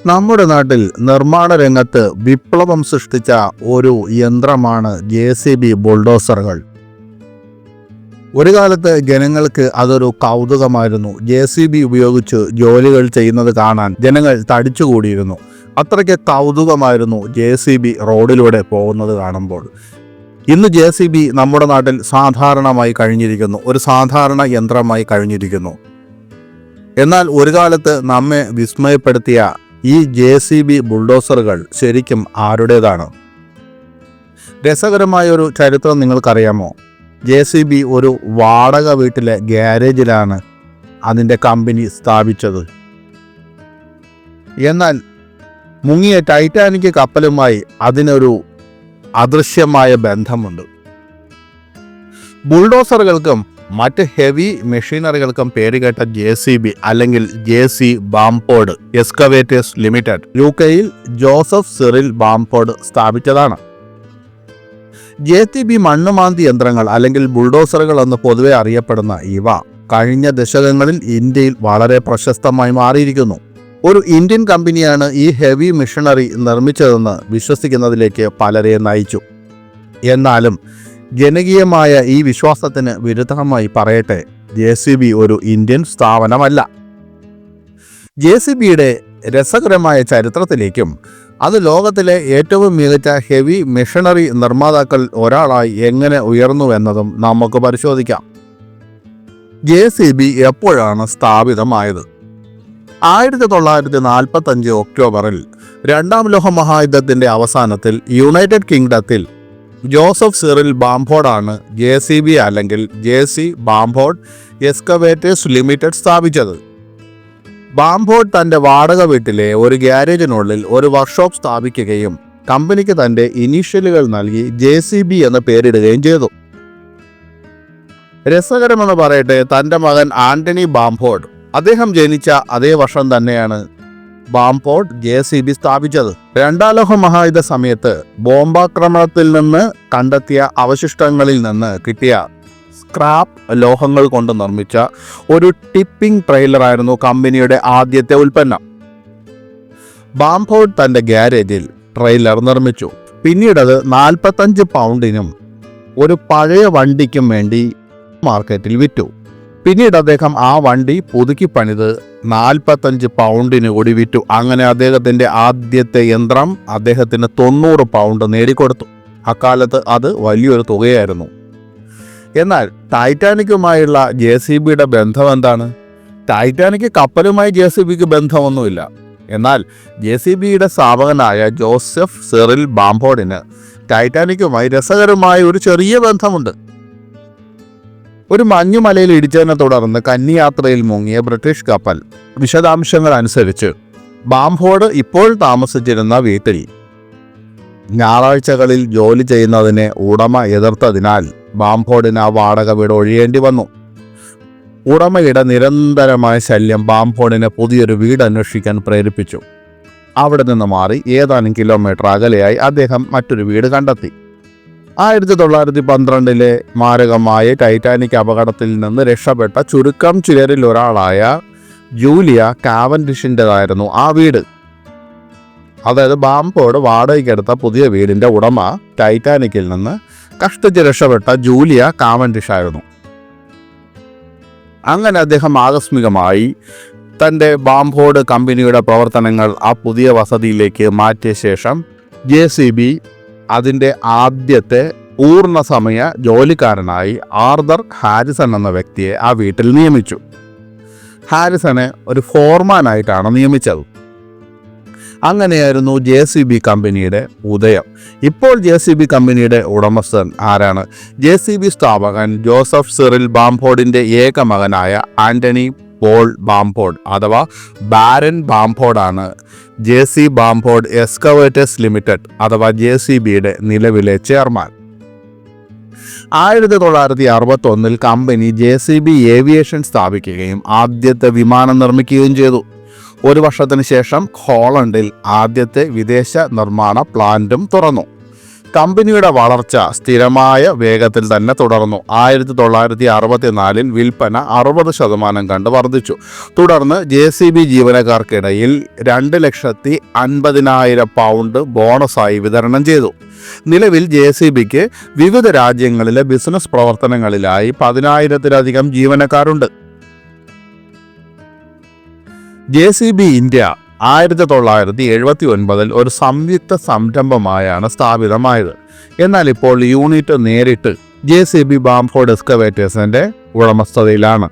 നമ്മുടെ നാട്ടിൽ നിർമ്മാണ രംഗത്ത് വിപ്ലവം സൃഷ്ടിച്ച ഒരു യന്ത്രമാണ് JCB ബുൾഡോസറുകൾ. ഒരു കാലത്ത് ജനങ്ങൾക്ക് അതൊരു കൗതുകമായിരുന്നു. JCB ഉപയോഗിച്ച് ജോലികൾ ചെയ്യുന്നത് കാണാൻ ജനങ്ങൾ തടിച്ചുകൂടിയിരുന്നു. അത്രയ്ക്ക് കൗതുകമായിരുന്നു JCB റോഡിലൂടെ പോകുന്നത് കാണുമ്പോൾ. ഇന്ന് JCB നമ്മുടെ നാട്ടിൽ സാധാരണമായി കഴിഞ്ഞിരിക്കുന്നു, ഒരു സാധാരണ യന്ത്രമായി കഴിഞ്ഞിരിക്കുന്നു. എന്നാൽ ഒരു കാലത്ത് നമ്മെ വിസ്മയപ്പെടുത്തിയ ഈ JCB ബുൾഡോസറുകൾ ശരിക്കും ആരുടേതാണ്? രസകരമായ ഒരു ചരിത്രം നിങ്ങൾക്കറിയാമോ? JCB ഒരു വാടക വീട്ടിലെ ഗ്യാരേജിലാണ് അതിൻ്റെ കമ്പനി സ്ഥാപിച്ചത്. എന്നാൽ മുങ്ങിയ ടൈറ്റാനിക് കപ്പലുമായി അതിനൊരു അദൃശ്യമായ ബന്ധമുണ്ട്. ബുൾഡോസറുകൾക്കും മറ്റ് ഹെവി മെഷീനറികൾക്കും പേരുകേട്ട JCB അല്ലെങ്കിൽ JC ബാംഫോർഡ് എക്സ്കവേറ്റേഴ്സ് ലിമിറ്റഡ് UK-യിൽ ജോസഫ് സിറിൽ ബാംഫോർഡ് സ്ഥാപിച്ചതാണ്. JCB മണ്ണുമാന്തി യന്ത്രങ്ങൾ അല്ലെങ്കിൽ ബുൾഡോസറുകൾ എന്ന് പൊതുവെ അറിയപ്പെടുന്ന ഇവ കഴിഞ്ഞ ദശകങ്ങളിൽ ഇന്ത്യയിൽ വളരെ പ്രശസ്തമായി മാറിയിരിക്കുന്നു. ഒരു ഇന്ത്യൻ കമ്പനിയാണ് ഈ ഹെവി മെഷീനറി നിർമ്മിച്ചതെന്ന് വിശ്വസിക്കുന്നതിലേക്ക് പലരെ നയിച്ചു. എന്നാലും ജനകീയമായ ഈ വിശ്വാസത്തിന് വിരുദ്ധമായി പറയട്ടെ, JCB ഒരു ഇന്ത്യൻ സ്ഥാപനമല്ല. JCBയുടെ രസകരമായ ചരിത്രത്തിലേക്കും അത് ലോകത്തിലെ ഏറ്റവും മികച്ച ഹെവി മെഷീനറി നിർമ്മാതാക്കൾ ഒരാളായി എങ്ങനെ ഉയർന്നുവെന്നതും നമുക്ക് പരിശോധിക്കാം. JCB എപ്പോഴാണ് സ്ഥാപിതമായത്? 1945 ഒക്ടോബറിൽ രണ്ടാം ലോക മഹായുദ്ധത്തിൻ്റെ അവസാനത്തിൽ യുണൈറ്റഡ് കിങ്ഡത്തിൽ ജോസഫ് സിറിൽ ബാംഫോർഡാണ് JCB അല്ലെങ്കിൽ JC ബാംഫോർഡ് എക്സ്കവേറ്റേഴ്സ് ലിമിറ്റഡ് സ്ഥാപിച്ചത്. ബാംഫോർഡ് തൻ്റെ വാടക വീട്ടിലെ ഒരു ഗ്യാരേജിനുള്ളിൽ ഒരു വർക്ക്ഷോപ്പ് സ്ഥാപിക്കുകയും കമ്പനിക്ക് തൻ്റെ ഇനീഷ്യലുകൾ നൽകി JCB എന്ന് പേരിടുകയും ചെയ്തു. രസകരമെന്ന് പറയട്ടെ, തൻ്റെ മകൻ ആന്റണി ബാംഫോർഡ്, അദ്ദേഹം ജനിച്ച അതേ വർഷം തന്നെയാണ് ബാംഫോർഡ് JCB സ്ഥാപിച്ചത്. രണ്ടാം ലോക മഹായുദ്ധ സമയത്ത് ബോംബാക്രമണത്തിൽ നിന്ന് കണ്ടെത്തിയ അവശിഷ്ടങ്ങളിൽ നിന്ന് കിട്ടിയ സ്ക്രാപ്പ് ലോഹങ്ങൾ കൊണ്ട് നിർമ്മിച്ച ഒരു ടിപ്പിംഗ് ട്രെയിലറായിരുന്നു കമ്പനിയുടെ ആദ്യത്തെ ഉൽപ്പന്നം. ബാംഫോർഡ് തൻ്റെ ഗ്യാരേജിൽ ട്രെയിലർ നിർമ്മിച്ചു. പിന്നീടത് 45 പൗണ്ടിനും ഒരു പഴയ വണ്ടിക്കും വേണ്ടി മാർക്കറ്റിൽ വിറ്റു. പിന്നീട് അദ്ദേഹം ആ വണ്ടി പുതുക്കി പണിത് 45 പൗണ്ടിന് കൂടി വിറ്റു. അങ്ങനെ അദ്ദേഹത്തിൻ്റെ ആദ്യത്തെ യന്ത്രം അദ്ദേഹത്തിന് 90 പൗണ്ട് നേടിക്കൊടുത്തു. അക്കാലത്ത് അത് വലിയൊരു തുകയായിരുന്നു. എന്നാൽ ടൈറ്റാനിക്കുമായുള്ള JCBയുടെ ബന്ധം എന്താണ്? ടൈറ്റാനിക് കപ്പലുമായി JCBക്ക് ബന്ധമൊന്നുമില്ല. എന്നാൽ JCBയുടെ സ്ഥാപകനായ ജോസഫ് സിറിൽ ബാംഫോർഡിന് ടൈറ്റാനിക്കുമായി രസകരമായ ഒരു ചെറിയ ബന്ധമുണ്ട്. ഒരു മഞ്ഞുമലയിൽ ഇടിച്ചതിനെ തുടർന്ന് കന്നിയാത്രയിൽ മുങ്ങിയ ബ്രിട്ടീഷ് കപ്പൽ വിശദാംശങ്ങൾ അനുസരിച്ച് ബാംഫോർഡ് ഇപ്പോൾ താമസിച്ചിരുന്ന വീട്ടിൽ ഞായറാഴ്ചകളിൽ ജോലി ചെയ്യുന്നതിനെ ഉടമ എതിർത്തതിനാൽ ബാംഫോർഡിന് ആ വാടക വീട് ഒഴിയേണ്ടി വന്നു. ഉടമയുടെ നിരന്തരമായ ശല്യം ബാംഫോർഡിനെ പുതിയൊരു വീട് അന്വേഷിക്കാൻ പ്രേരിപ്പിച്ചു. അവിടെ നിന്ന് മാറി ഏതാനും കിലോമീറ്റർ അകലെയായി അദ്ദേഹം മറ്റൊരു വീട് കണ്ടെത്തി. 1912 മാരകമായ ടൈറ്റാനിക് അപകടത്തിൽ നിന്ന് രക്ഷപ്പെട്ട ചുരുക്കം ചിലരിൽ ഒരാളായ ജൂലിയ കാവൻഡിഷിൻ്റെതായിരുന്നു ആ വീട്. അതായത് ബാംഫോർഡ് വാടകയ്ക്കെടുത്ത പുതിയ വീടിൻ്റെ ഉടമ ടൈറ്റാനിക്കിൽ നിന്ന് കഷ്ടിച്ച് രക്ഷപ്പെട്ട ജൂലിയ കാവൻഡിഷ് ആയിരുന്നു. അങ്ങനെ അദ്ദേഹം ആകസ്മികമായി തൻ്റെ ബാംഫോർഡ് കമ്പനിയുടെ പ്രവർത്തനങ്ങൾ ആ പുതിയ വസതിയിലേക്ക് മാറ്റിയ ശേഷം JCB അതിൻ്റെ ആദ്യത്തെ പൂർണ്ണ സമയ ജോലിക്കാരനായി ആർതർ ഹാരിസൺ എന്ന വ്യക്തിയെ ആ വീട്ടിൽ നിയമിച്ചു. ഹാരിസനെ ഒരു ഫോർമാനായിട്ടാണ് നിയമിച്ചത്. അങ്ങനെയായിരുന്നു JCB കമ്പനിയുടെ ഉദയം. ഇപ്പോൾ JCB കമ്പനിയുടെ ഉടമസ്ഥൻ ആരാണ്? JCB സ്ഥാപകൻ ജോസഫ് സിറിൽ ബാംഫോർഡിൻ്റെ ഏക മകനായ ആന്റണി പോൾ ബാംഫോർഡ് അഥവാ ബാരൻ ബാംഫോർഡാണ് JC ബാംഫോർഡ് എക്സ്കവേറ്റേഴ്സ് ലിമിറ്റഡ് അഥവാ JCBയുടെ നിലവിലെ ചെയർമാൻ. 1961 കമ്പനി JCB ഏവിയേഷൻ സ്ഥാപിക്കുകയും ആദ്യത്തെ വിമാനം നിർമ്മിക്കുകയും ചെയ്തു. ഒരു വർഷത്തിന് ശേഷം ഹോളണ്ടിൽ ആദ്യത്തെ വിദേശ നിർമ്മാണ പ്ലാന്റും തുറന്നു. കമ്പനിയുടെ വളർച്ച സ്ഥിരമായ വേഗത്തിൽ തന്നെ തുടർന്നു. 1964 വിൽപ്പന 60% കണ്ട് വർദ്ധിച്ചു. തുടർന്ന് JCB ജീവനക്കാർക്കിടയിൽ 2,50,000 പൗണ്ട് ബോണസായി വിതരണം ചെയ്തു. നിലവിൽ JCBക്ക് വിവിധ രാജ്യങ്ങളിലെ ബിസിനസ് പ്രവർത്തനങ്ങളിലായി 10,000-ലധികം ജീവനക്കാരുണ്ട്. JCB ഇന്ത്യ 1979 ഒരു സംയുക്ത സംരംഭമായാണ് സ്ഥാപിതമായത്. എന്നാൽ ഇപ്പോൾ യൂണിറ്റ് നേരിട്ട് JCB ബാംഫോർഡ് എക്സ്കവേറ്റേഴ്സിന്റെ ഉടമസ്ഥതയിലാണ്.